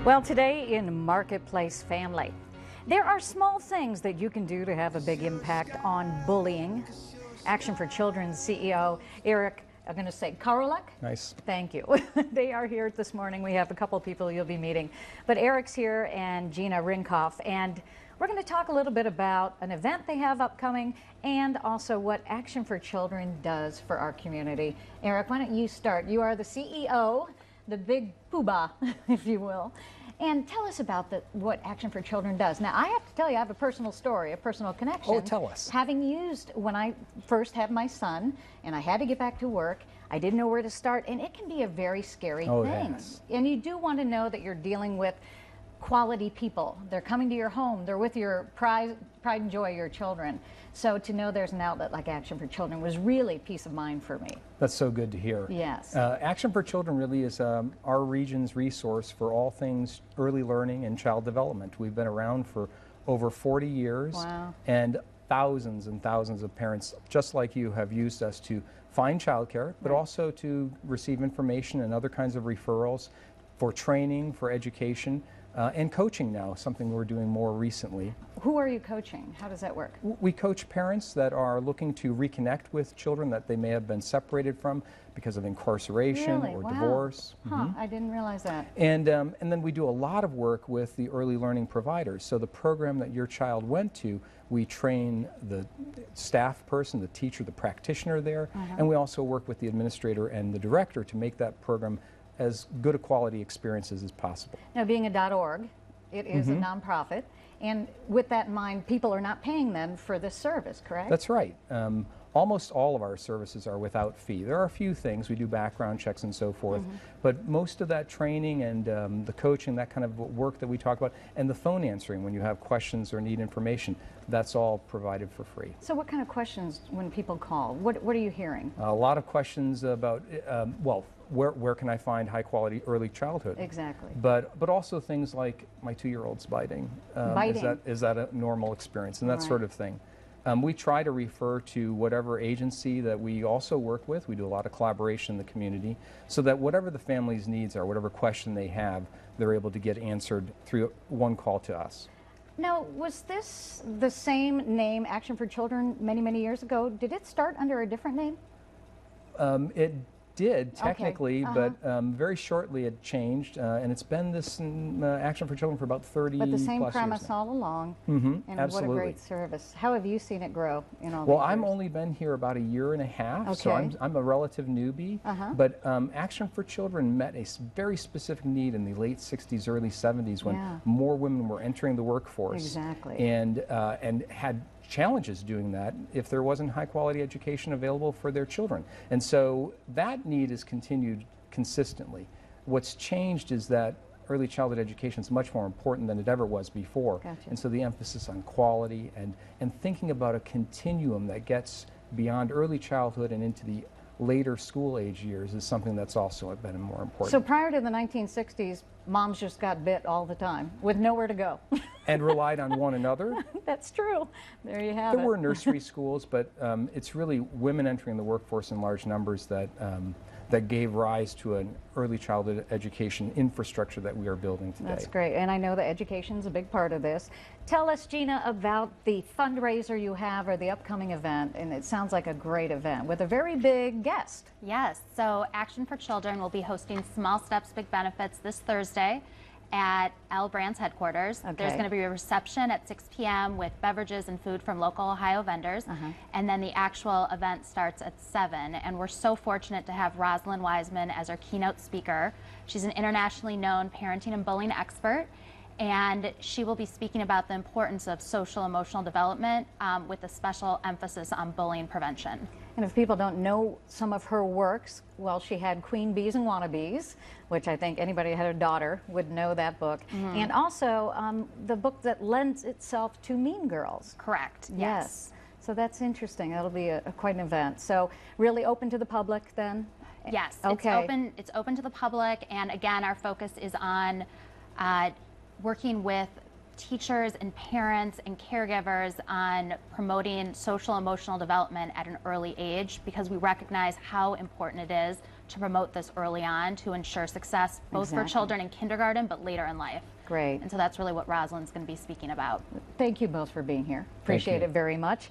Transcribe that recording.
Well, today in Marketplace Family, there are small things that you can do to have a big impact on bullying. Action for Children's CEO, Eric, I'm going to say Karolek. Nice. Thank you. They are here this morning. We have a couple people you'll be meeting. But Eric's here and Gina Rinkoff, and we're going to talk a little bit about an event they have upcoming and also what Action for Children does for our community. Eric, why don't you start? You are the CEO, the big poobah, if you will. And tell us about what Action for Children does. Now, I have to tell you, I have a personal story, a personal connection. Oh, tell us. Having used, when I first had my son, and I had to get back to work, I didn't know where to start, and it can be a very scary thing. Yes. And you do want to know that you're dealing with quality people. They're coming to your home. They're with your pride and joy, your children. So to know there's an outlet like Action for Children was really peace of mind for me. That's so good to hear. Yes. Action for Children really is our region's resource for all things early learning and child development. We've been around for over 40 years. Wow. And thousands of parents just like you have used us to find childcare, but also to receive information and other kinds of referrals for training, for education. And coaching now, something we're doing more recently. Who are you coaching? How does that work? We coach parents that are looking to reconnect with children that they may have been separated from because of incarceration or divorce. Huh, I didn't realize that. And then we do a lot of work with the early learning providers. So the program that your child went to, we train the staff person, the teacher, the practitioner there, and we also work with the administrator and the director to make that program as good a quality experiences as possible. Now, being a .org, it is a nonprofit, and with that in mind, people are not paying then for this service, correct? That's right. Almost all of our services are without fee. There are a few things, we do background checks and so forth, but most of that training and the coaching, that kind of work that we talk about, and the phone answering when you have questions or need information, that's all provided for free. So what kind of questions when people call? What are you hearing? A lot of questions about, well, where can I find high quality early childhood? Exactly. But also things like my 2-year-old's biting. Is that a normal experience? And that sort of thing. We try to refer to whatever agency that we also work with. We do a lot of collaboration in the community so that whatever the family's needs are, whatever question they have, they're able to get answered through one call to us. Now, was this the same name, Action for Children, many years ago? Did it start under a different name? It did technically, but very shortly it changed, and it's been this Action for Children for about 30 But the same plus premise years now. all along, and what a great service. How have you seen it grow in all these Well, I've years? only been here about 1.5 years, so I'm a relative newbie, but Action for Children met a very specific need in the late 60s, early 70s when more women were entering the workforce. Exactly. And had challenges doing that if there wasn't high quality education available for their children. And so that need is continued consistently. What's changed is that early childhood education is much more important than it ever was before. Gotcha. And so the emphasis on quality and thinking about a continuum that gets beyond early childhood and into the later school age years is something that's also been more important. So prior to the 1960s, moms just got bit all the time with nowhere to go. And relied on one another. That's true. There you have it. There were nursery schools, but it's really women entering the workforce in large numbers that that gave rise to an early childhood education infrastructure that we are building today. That's great, and I know that education is a big part of this. Tell us, Gina, about the fundraiser you have or the upcoming event, and it sounds like a great event with a very big guest. Yes, so Action for Children will be hosting Small Steps, Big Benefits this Thursday at L Brand's headquarters. There's going to be a reception at 6 p.m. with beverages and food from local Ohio vendors, and then the actual event starts at 7. And we're so fortunate to have Rosalind Wiseman as our keynote speaker. She's an internationally known parenting and bullying expert, and she will be speaking about the importance of social emotional development with a special emphasis on bullying prevention. And if people don't know some of her works, well, she had Queen Bees and Wannabes, which I think anybody who had a daughter would know that book. And also the book that lends itself to Mean Girls. Correct, Yes. So that's interesting. That'll be quite an event. So really open to the public then? Yes, Okay. It's open to the public, and again, our focus is on working with teachers and parents and caregivers on promoting social emotional development at an early age, because we recognize how important it is to promote this early on to ensure success both for children in kindergarten but later in life. Great. And so that's really what Rosalind's going to be speaking about. Thank you both for being here. Appreciate it very much.